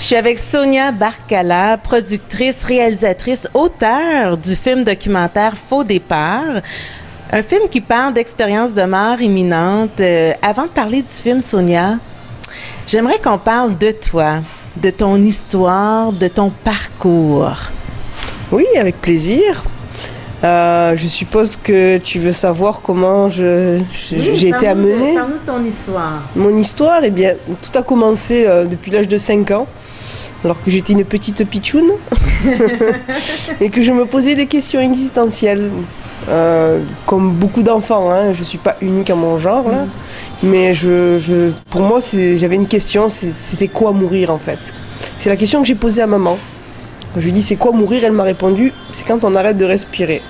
Je suis avec Sonia Barkala, productrice, réalisatrice, auteure du film documentaire Faux départ. Un film qui parle d'expériences de mort imminente. Avant de parler du film, Sonia, j'aimerais qu'on parle de toi, de ton histoire, de ton parcours. Oui, avec plaisir. Je suppose que tu veux savoir comment j'ai été amenée. Parle-nous de ton histoire. Mon histoire, eh bien, tout a commencé depuis l'âge de 5 ans, alors que j'étais une petite pitchoune et que je me posais des questions existentielles. Comme beaucoup d'enfants, hein, je ne suis pas unique à mon genre, là, mais pour moi, j'avais une question, c'était quoi mourir en fait? C'est la question que j'ai posée à maman. Quand je lui ai dit c'est quoi mourir, elle m'a répondu c'est quand on arrête de respirer.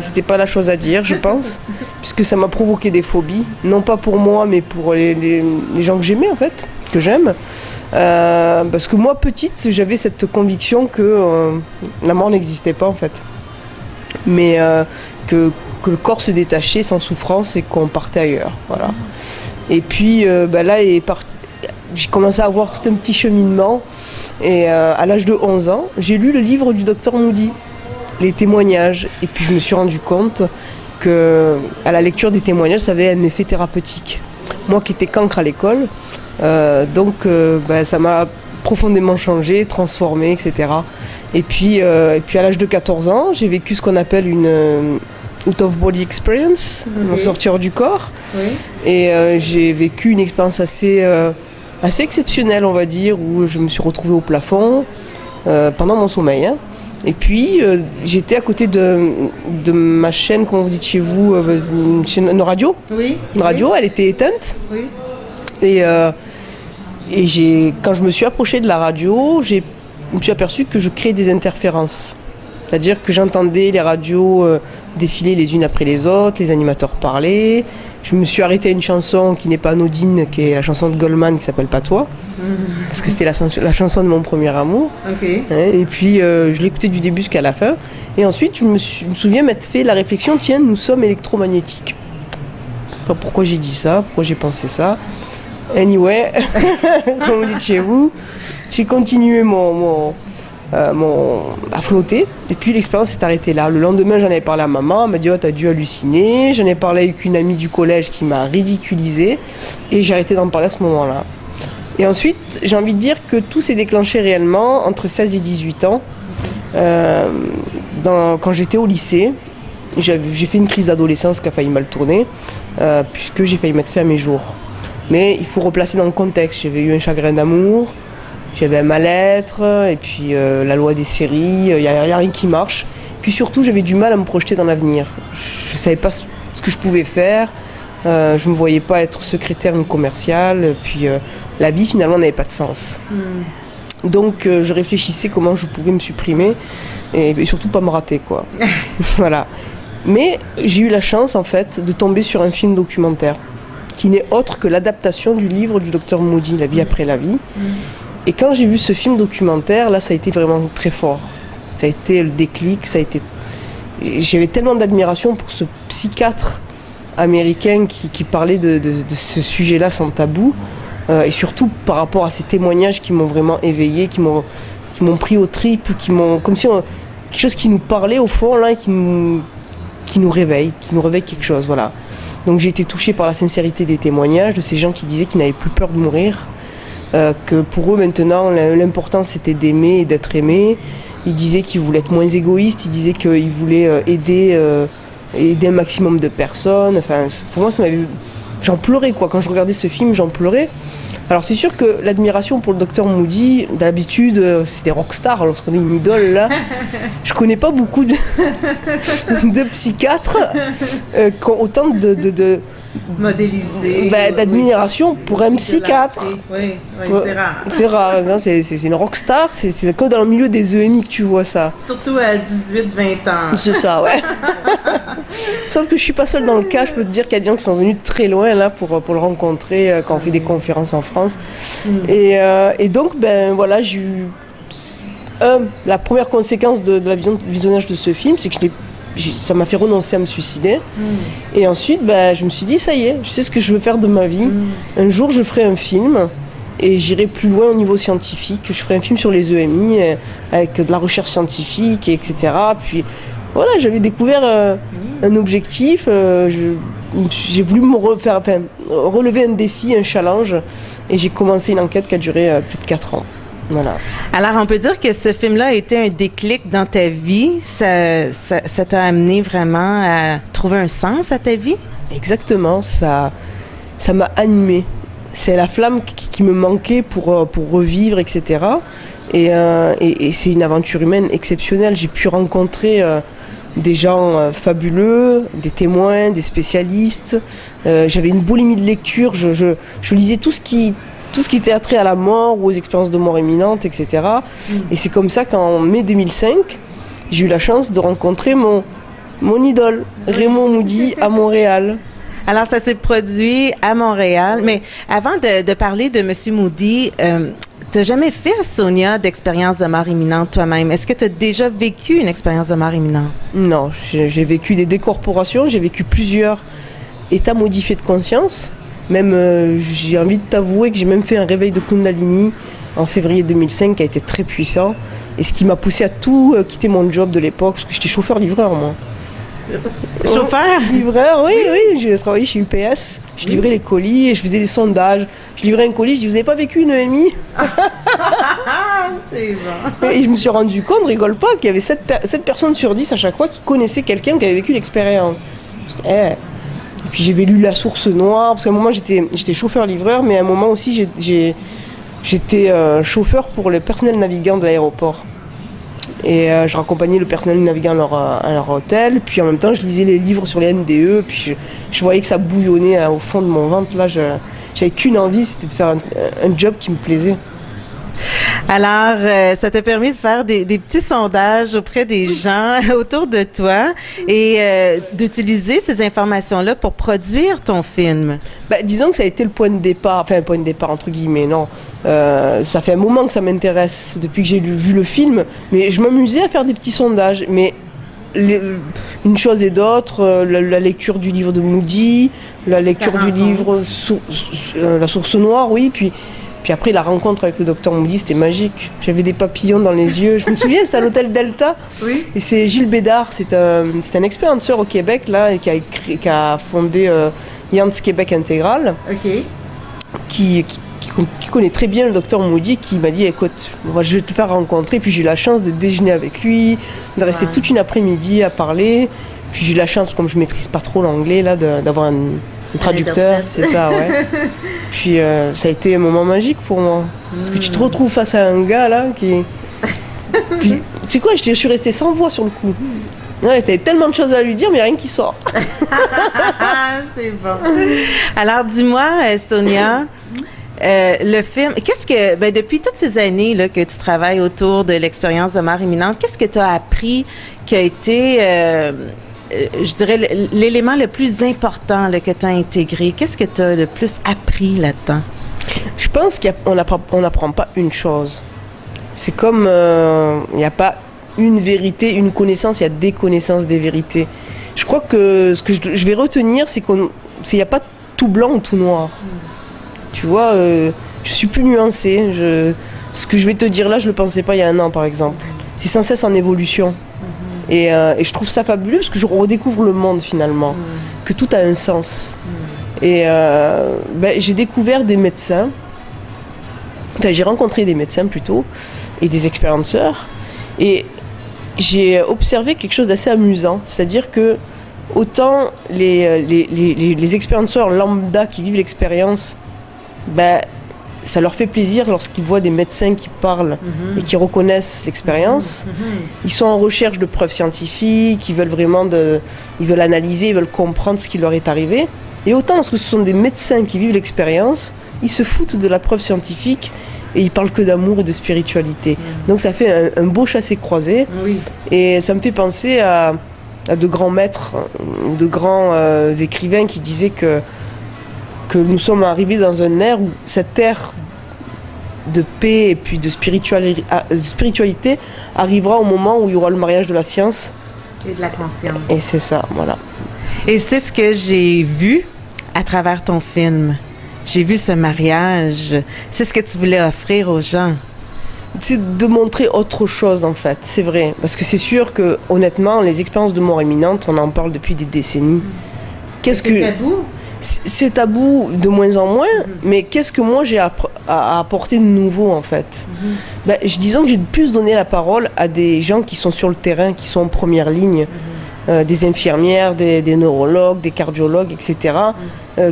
C'était pas la chose à dire, je pense, puisque ça m'a provoqué des phobies, non pas pour moi, mais pour les gens que j'aimais en fait, que j'aime. Parce que moi, petite, j'avais cette conviction que la mort n'existait pas en fait. Mais que le corps se détachait sans souffrance et qu'on partait ailleurs. Voilà. Et puis là, j'ai commencé à avoir tout un petit cheminement. Et à l'âge de 11 ans, j'ai lu le livre du docteur Moody, les témoignages. Et puis je me suis rendu compte qu'à la lecture des témoignages, ça avait un effet thérapeutique. Moi qui étais cancre à l'école, ça m'a profondément changé, transformé, etc. Et puis à l'âge de 14 ans, j'ai vécu ce qu'on appelle une out-of-body experience, sortir du corps. Oui. Et j'ai vécu une expérience assez exceptionnelle, on va dire, où je me suis retrouvée au plafond pendant mon sommeil. Hein. Et puis, j'étais à côté de ma chaîne, comment vous dites chez vous, une radio. Oui. Une radio, elle était éteinte. Oui. Et quand je me suis approchée de la radio, je me suis aperçue que je créais des interférences. C'est-à-dire que j'entendais les radios défiler les unes après les autres, les animateurs parler. Je me suis arrêtée à une chanson qui n'est pas anodine, qui est la chanson de Goldman qui s'appelle Pas toi, parce que c'était la chanson de mon premier amour. Okay. Et puis je l'écoutais du début jusqu'à la fin. Et ensuite, je me souviens m'être fait la réflexion, tiens, nous sommes électromagnétiques. Enfin, pourquoi j'ai dit ça, pourquoi j'ai pensé ça. Anyway, comme vous dites chez vous, j'ai continué à flotter, et puis l'expérience s'est arrêtée là. Le lendemain, j'en avais parlé à maman, elle m'a dit « Oh, t'as dû halluciner ». J'en ai parlé avec une amie du collège qui m'a ridiculisée, et j'ai arrêté d'en parler à ce moment-là. Et ensuite, j'ai envie de dire que tout s'est déclenché réellement entre 16 et 18 ans. Quand j'étais au lycée, j'ai fait une crise d'adolescence qui a failli mal tourner, puisque j'ai failli mettre fin à mes jours. Mais il faut replacer dans le contexte. J'avais eu un chagrin d'amour, j'avais un mal-être, et puis la loi des séries, il n'y a rien qui marche. Puis surtout, j'avais du mal à me projeter dans l'avenir. Je ne savais pas ce que je pouvais faire, je ne me voyais pas être secrétaire ni commerciale, puis la vie finalement n'avait pas de sens. Donc je réfléchissais comment je pouvais me supprimer, et surtout pas me rater, quoi. Voilà. Mais j'ai eu la chance en fait de tomber sur un film documentaire, qui n'est autre que l'adaptation du livre du docteur Moody, La vie après la vie. Et quand j'ai vu ce film documentaire, là, ça a été vraiment très fort. Ça a été le déclic, j'avais tellement d'admiration pour ce psychiatre américain qui parlait de ce sujet-là sans tabou, et surtout par rapport à ces témoignages qui m'ont vraiment éveillé, qui m'ont pris aux tripes, comme si quelque chose qui nous parlait au fond, là, qui nous réveille quelque chose, voilà. Donc j'ai été touchée par la sincérité des témoignages de ces gens qui disaient qu'ils n'avaient plus peur de mourir, que pour eux maintenant l'important c'était d'aimer et d'être aimé. Ils disaient qu'ils voulaient être moins égoïstes, ils disaient qu'ils voulaient aider un maximum de personnes. Enfin, pour moi j'en pleurais quoi, quand je regardais ce film, j'en pleurais. Alors c'est sûr que l'admiration pour le docteur Moody, d'habitude c'est des rockstars lorsqu'on est une idole là. Je connais pas beaucoup de psychiatres qui ont autant de modélisé, d'admiration pour un psychiatre. Oui, c'est rare. C'est rare, hein, c'est une rockstar, c'est que dans le milieu des EMI que tu vois ça. Surtout à 18-20 ans. C'est ça, ouais. Sauf que je suis pas seule dans le cas, je peux te dire qu'il y a des gens qui sont venus très loin là pour le rencontrer quand on fait des conférences en France. Et donc, voilà, j'ai eu la première conséquence de la visionnage de ce film, c'est que ça m'a fait renoncer à me suicider. Et ensuite, je me suis dit, ça y est, je sais ce que je veux faire de ma vie. Un jour, je ferai un film et j'irai plus loin au niveau scientifique. Je ferai un film sur les EMI avec de la recherche scientifique, etc. Puis voilà, j'avais découvert un objectif. J'ai voulu relever un défi, un challenge, et j'ai commencé une enquête qui a duré plus de 4 ans. Voilà. Alors, on peut dire que ce film-là a été un déclic dans ta vie. Ça t'a amené vraiment à trouver un sens à ta vie? Exactement, ça m'a animée. C'est la flamme qui me manquait pour revivre, etc. Et c'est une aventure humaine exceptionnelle. J'ai pu rencontrer des gens fabuleux, des témoins, des spécialistes. J'avais une boulimie de lecture. Je lisais tout ce qui était attrait à la mort ou aux expériences de mort imminente, etc. Et c'est comme ça qu'en mai 2005, j'ai eu la chance de rencontrer mon idole, Raymond Moody, à Montréal. Alors, ça s'est produit à Montréal. Mais avant de parler de M. Moody, tu n'as jamais fait, Sonia, d'expérience de mort imminente toi-même. Est-ce que tu as déjà vécu une expérience de mort imminente? Non, j'ai vécu des décorporations, j'ai vécu plusieurs états modifiés de conscience. Même, j'ai envie de t'avouer que j'ai même fait un réveil de Kundalini en février 2005 qui a été très puissant. Et ce qui m'a poussé à tout quitter mon job de l'époque, parce que j'étais chauffeur-livreur, moi. Chauffeur? Livreur, oui. J'ai travaillé chez UPS. Je livrais les colis et je faisais des sondages. Je livrais un colis, je dis, vous n'avez pas vécu une EMI? C'est bon. Et je me suis rendu compte, rigole pas, qu'il y avait 7 personnes sur 10 à chaque fois qui connaissaient quelqu'un qui avait vécu l'expérience. Et puis j'avais lu La Source Noire, parce qu'à un moment j'étais chauffeur-livreur, mais à un moment aussi j'étais chauffeur pour le personnel navigant de l'aéroport. Et je raccompagnais le personnel navigant à leur hôtel, puis en même temps je lisais les livres sur les NDE, puis je voyais que ça bouillonnait au fond de mon ventre. Là, j'avais qu'une envie, c'était de faire un job qui me plaisait. Alors, ça t'a permis de faire des petits sondages auprès des gens autour de toi et d'utiliser ces informations-là pour produire ton film. Disons que ça a été le point de départ, enfin un point de départ entre guillemets, non. Ça fait un moment que ça m'intéresse depuis que j'ai vu le film, mais je m'amusais à faire des petits sondages. Mais une chose et d'autre, la lecture du livre de Moody, la lecture du livre La Source Noire, oui, puis après, la rencontre avec le docteur Moody, c'était magique. J'avais des papillons dans les yeux. Je me souviens, c'était à l'hôtel Delta. Oui. Et c'est Gilles Bédard, c'est un expérimenteur au Québec, là, et qui a fondé Yance Québec Intégral. OK. Qui connaît très bien le docteur Moody, qui m'a dit, écoute, moi, je vais te faire rencontrer. Puis j'ai eu la chance de déjeuner avec lui, de rester toute une après-midi à parler. Puis j'ai eu la chance, comme je ne maîtrise pas trop l'anglais, là, d'avoir un traducteur, c'est ça, ouais. Puis ça a été un moment magique pour moi. Parce que tu te retrouves face à un gars là qui. Puis tu sais quoi, je suis restée sans voix sur le coup. Ouais, t'avais tellement de choses à lui dire, mais rien qui sort. C'est bon. Alors dis-moi, Sonia, le film, depuis toutes ces années là, que tu travailles autour de l'expérience de mort imminente, qu'est-ce que tu as appris qui a été. Je dirais, l'élément le plus important là, que tu as intégré, qu'est-ce que tu as le plus appris là-dedans? Je pense qu'on n'apprend pas une chose. C'est comme, il n'y a pas une vérité, une connaissance, il y a des connaissances, des vérités. Je crois que ce que je vais retenir, c'est qu'il n'y a pas tout blanc ou tout noir. Tu vois, je suis plus nuancée. Ce que je vais te dire là, je ne le pensais pas il y a un an, par exemple. C'est sans cesse en évolution. Et je trouve ça fabuleux parce que je redécouvre le monde finalement, que tout a un sens. Et j'ai découvert des médecins, enfin j'ai rencontré des médecins plutôt, et des expérienceurs, et j'ai observé quelque chose d'assez amusant, c'est-à-dire que autant les expérienceurs lambda qui vivent l'expérience, ça leur fait plaisir lorsqu'ils voient des médecins qui parlent et qui reconnaissent l'expérience. Ils sont en recherche de preuves scientifiques, ils veulent analyser, ils veulent comprendre ce qui leur est arrivé. Et autant lorsque ce sont des médecins qui vivent l'expérience, ils se foutent de la preuve scientifique et ils parlent que d'amour et de spiritualité. Donc ça fait un beau chassé-croisé. Oui. Et ça me fait penser à de grands maîtres, de grands écrivains qui disaient que nous sommes arrivés dans un ère où cette ère de paix et puis de spiritualité arrivera au moment où il y aura le mariage de la science. Et de la conscience. Et c'est ça, voilà. Et c'est ce que j'ai vu à travers ton film. j'ai vu ce mariage. C'est ce que tu voulais offrir aux gens. C'est de montrer autre chose en fait, c'est vrai. Parce que c'est sûr que honnêtement, les expériences de mort imminente, on en parle depuis des décennies. C'est tabou? C'est tabou de moins en moins, mais qu'est-ce que moi j'ai à apporter de nouveau en fait? Disons que j'ai plus donné la parole à des gens qui sont sur le terrain, qui sont en première ligne, des infirmières, des neurologues, des cardiologues, etc.,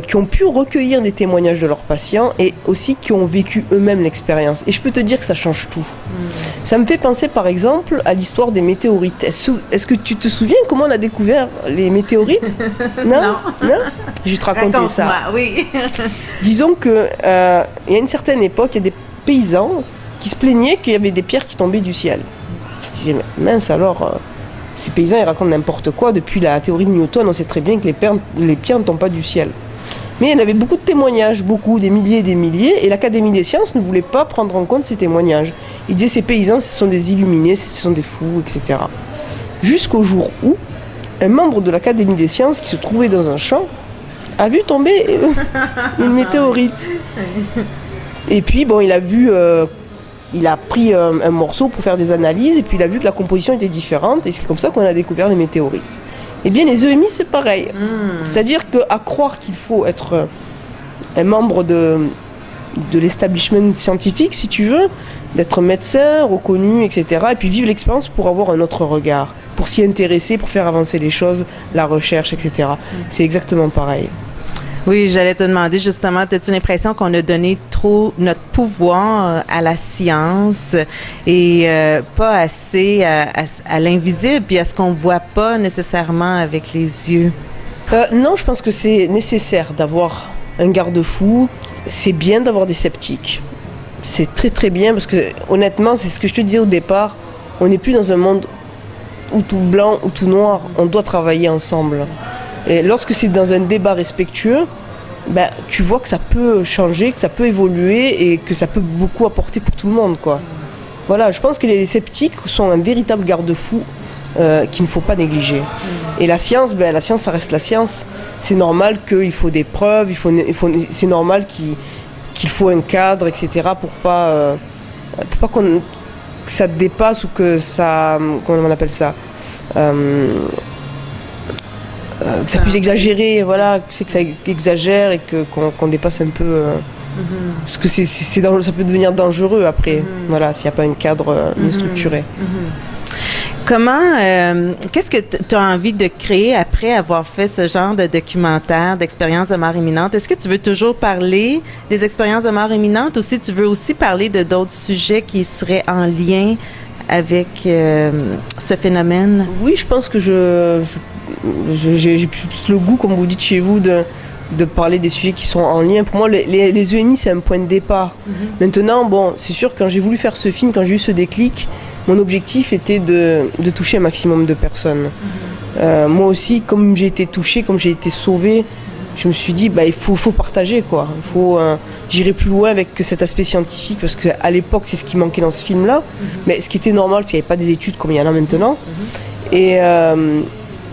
qui ont pu recueillir des témoignages de leurs patients et aussi qui ont vécu eux-mêmes l'expérience. Et je peux te dire que ça change tout. Ça me fait penser par exemple à l'histoire des météorites. Est-ce que tu te souviens comment on a découvert les météorites? Non. Je vais te raconter ça. Oui. Disons que il y a une certaine époque, il y a des paysans qui se plaignaient qu'il y avait des pierres qui tombaient du ciel. Ils se disaient, mince alors, ces paysans ils racontent n'importe quoi. Depuis la théorie de Newton, on sait très bien que les pierres ne tombent pas du ciel. Mais il y avait beaucoup de témoignages, des milliers et des milliers, et l'Académie des sciences ne voulait pas prendre en compte ces témoignages. Ils disaient ces paysans, ce sont des illuminés, ce sont des fous, etc. Jusqu'au jour où un membre de l'Académie des sciences qui se trouvait dans un champ a vu tomber une météorite. Et puis il a pris un morceau pour faire des analyses, et puis il a vu que la composition était différente, et c'est comme ça qu'on a découvert les météorites. Eh bien, les EMI, c'est pareil. C'est-à-dire qu'à croire qu'il faut être un membre de l'establishment scientifique, si tu veux, d'être médecin, reconnu, etc., et puis vivre l'expérience pour avoir un autre regard, pour s'y intéresser, pour faire avancer les choses, la recherche, etc. C'est exactement pareil. Oui, j'allais te demander justement, as-tu l'impression qu'on a donné trop notre pouvoir à la science et pas assez à l'invisible, puis à ce qu'on ne voit pas nécessairement avec les yeux? Non, je pense que c'est nécessaire d'avoir un garde-fou. C'est bien d'avoir des sceptiques. C'est très très bien parce que honnêtement, c'est ce que je te disais au départ, on n'est plus dans un monde ou tout blanc ou tout noir, on doit travailler ensemble. Et lorsque c'est dans un débat respectueux, tu vois que ça peut changer, que ça peut évoluer et que ça peut beaucoup apporter pour tout le monde, quoi. Voilà, je pense que les sceptiques sont un véritable garde-fou qu'il ne faut pas négliger. Et la science, ça reste la science. C'est normal qu'il faut des preuves, c'est normal qu'il faut un cadre, etc. pour pas que ça dépasse ou que ça... Comment on appelle ça que ça puisse exagérer, voilà, que ça exagère et qu'on dépasse un peu. Parce que ça peut devenir dangereux après, voilà, s'il n'y a pas un cadre mieux structuré. Qu'est-ce que tu as envie de créer après avoir fait ce genre de documentaire, d'expériences de mort imminente? Est-ce que tu veux toujours parler des expériences de mort imminente ou si tu veux aussi parler de d'autres sujets qui seraient en lien avec ce phénomène? Oui, je pense que j'ai plus le goût, comme vous dites chez vous, de parler des sujets qui sont en lien. Pour moi, les EMI, c'est un point de départ. Maintenant, c'est sûr, quand j'ai voulu faire ce film, quand j'ai eu ce déclic, mon objectif était de toucher un maximum de personnes. Moi aussi, comme j'ai été touchée, comme j'ai été sauvée, je me suis dit, il faut partager, quoi. J'irai plus loin avec cet aspect scientifique, parce qu'à l'époque, c'est ce qui manquait dans ce film-là. Mais ce qui était normal, c'est qu'il n'y avait pas des études comme il y en a maintenant.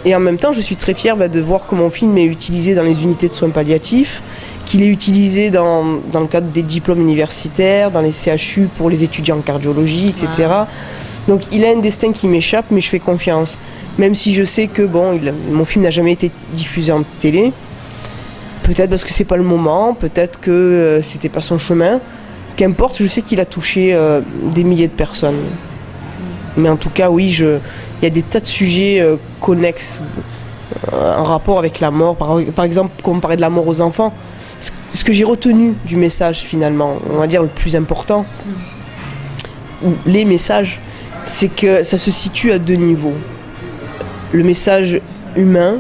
Et en même temps, je suis très fière de voir que mon film est utilisé dans les unités de soins palliatifs, qu'il est utilisé dans le cadre des diplômes universitaires, dans les CHU pour les étudiants en cardiologie, etc. Ouais. Donc il a un destin qui m'échappe, mais je fais confiance. Même si je sais que mon film n'a jamais été diffusé en télé, peut-être parce que c'est pas le moment, peut-être que c'était pas son chemin. Qu'importe, je sais qu'il a touché des milliers de personnes. Mais en tout cas, oui, il y a des tas de sujets connexes en rapport avec la mort. Par exemple, quand on parlait de la mort aux enfants, ce que j'ai retenu du message finalement, on va dire le plus important, ou les messages, c'est que ça se situe à deux niveaux. Le message humain,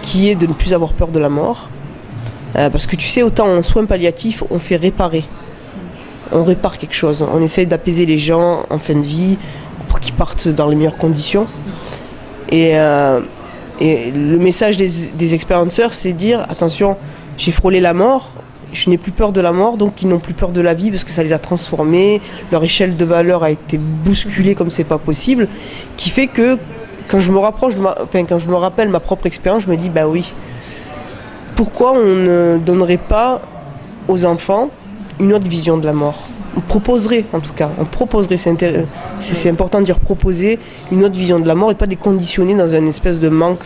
qui est de ne plus avoir peur de la mort. Parce que tu sais, autant en soins palliatifs, on fait réparer. On répare quelque chose. On essaye d'apaiser les gens en fin de vie pour qu'ils partent dans les meilleures conditions. Et le message des expérienceurs, c'est dire, attention, j'ai frôlé la mort, je n'ai plus peur de la mort, donc ils n'ont plus peur de la vie parce que ça les a transformés, leur échelle de valeur a été bousculée comme c'est pas possible, qui fait que quand je me rappelle ma propre expérience, je me dis, oui, pourquoi on ne donnerait pas aux enfants une autre vision de la mort? On proposerait, en tout cas, c'est important de dire proposer une autre vision de la mort et pas de les conditionner dans une espèce de manque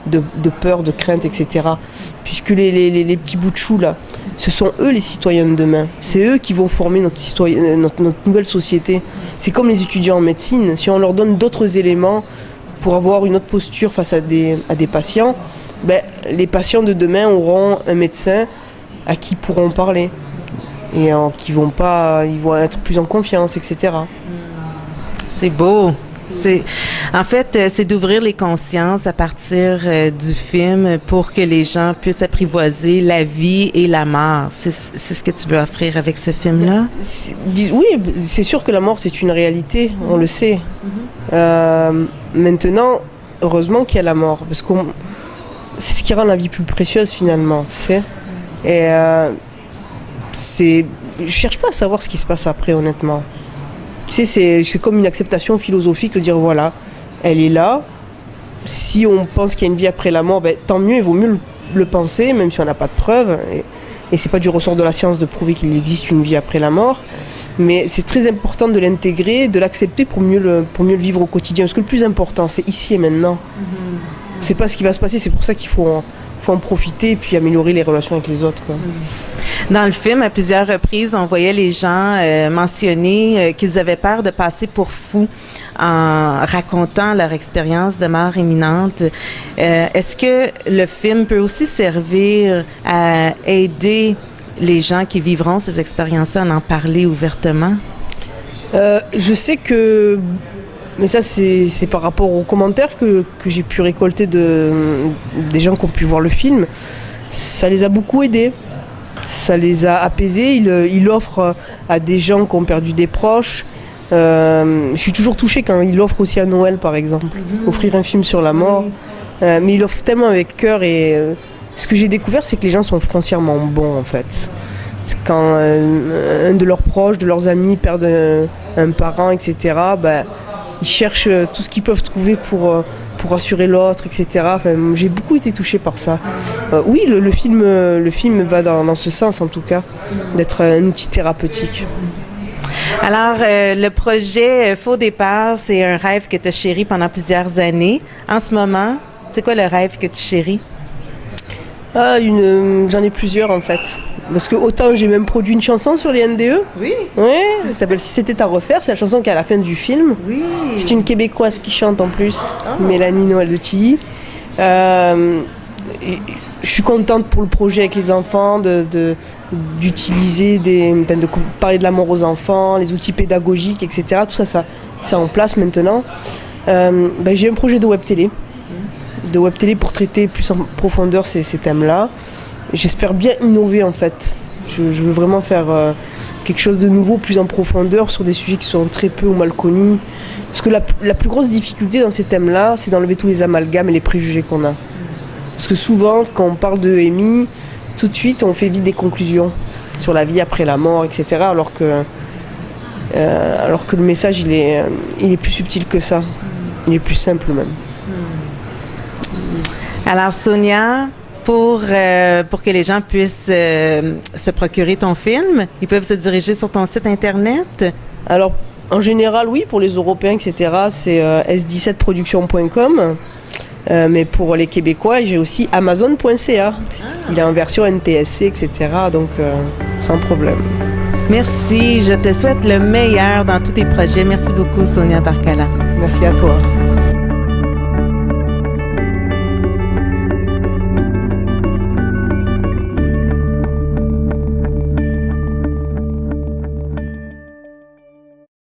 de peur, de crainte, etc. Puisque les petits bouts de chou, là, ce sont eux les citoyens de demain. C'est eux qui vont former notre nouvelle société. C'est comme les étudiants en médecine. Si on leur donne d'autres éléments pour avoir une autre posture face à des patients, les patients de demain auront un médecin à qui ils pourront parler. Et ils vont être plus en confiance, etc. C'est beau. En fait, c'est d'ouvrir les consciences à partir du film pour que les gens puissent apprivoiser la vie et la mort. C'est ce que tu veux offrir avec ce film-là? Oui, c'est sûr que la mort, c'est une réalité, on le sait. Maintenant, heureusement qu'il y a la mort, parce que c'est ce qui rend la vie plus précieuse finalement, tu sais. Et je cherche pas à savoir ce qui se passe après, honnêtement. Tu sais, c'est comme une acceptation philosophique de dire voilà, elle est là. Si on pense qu'il y a une vie après la mort, tant mieux, il vaut mieux le penser, même si on n'a pas de preuves. Et c'est pas du ressort de la science de prouver qu'il existe une vie après la mort. Mais c'est très important de l'intégrer, de l'accepter pour mieux le vivre au quotidien. Parce que le plus important, c'est ici et maintenant. C'est pas ce qui va se passer, c'est pour ça qu'il faut en profiter et puis améliorer les relations avec les autres, quoi. Dans le film, à plusieurs reprises, on voyait les gens mentionner qu'ils avaient peur de passer pour fous en racontant leur expérience de mort imminente. Est-ce que le film peut aussi servir à aider les gens qui vivront ces expériences-là à en parler ouvertement? Je sais que... Mais ça, c'est par rapport aux commentaires que j'ai pu récolter des gens qui ont pu voir le film. Ça les a beaucoup aidés. Ça les a apaisés. Il offre à des gens qui ont perdu des proches. Je suis toujours touchée quand il offre aussi à Noël, par exemple. Offrir un film sur la mort. Mais il offre tellement avec cœur. Et ce que j'ai découvert, c'est que les gens sont foncièrement bons, en fait. Quand un de leurs proches, de leurs amis perdent un parent, etc., ils cherchent tout ce qu'ils peuvent trouver pour rassurer l'autre, etc. Enfin, j'ai beaucoup été touchée par ça. Oui, le film va dans ce sens, en tout cas, d'être un outil thérapeutique. Alors, le projet Faux départ, c'est un rêve que tu as chéri pendant plusieurs années. En ce moment, c'est quoi le rêve que tu chéris? J'en ai plusieurs, en fait. Parce que autant j'ai même produit une chanson sur les NDE. Oui. Ouais, elle s'appelle Si c'était à refaire, c'est la chanson qui est à la fin du film. Oui. C'est une Québécoise qui chante en plus, Mélanie Noël de Tilly. Je suis contente pour le projet avec les enfants d'utiliser de parler de la mort aux enfants, les outils pédagogiques, etc. Tout ça c'est en place maintenant. J'ai un projet de web télé. Pour traiter plus en profondeur ces thèmes-là. J'espère bien innover, en fait. Je veux vraiment faire quelque chose de nouveau, plus en profondeur, sur des sujets qui sont très peu ou mal connus. Parce que la plus grosse difficulté dans ces thèmes-là, c'est d'enlever tous les amalgames et les préjugés qu'on a. Parce que souvent, quand on parle de EMI, tout de suite, on fait vite des conclusions sur la vie après la mort, etc. Alors que le message, il est plus subtil que ça. Il est plus simple, même. Alors, Sonia, pour que les gens puissent se procurer ton film, ils peuvent se diriger sur ton site Internet? Alors, en général, oui, pour les Européens, etc., c'est s17production.com. Mais pour les Québécois, j'ai aussi amazon.ca, puisqu'il est en version NTSC, etc., donc sans problème. Merci, je te souhaite le meilleur dans tous tes projets. Merci beaucoup, Sonia Barkala. Merci à toi.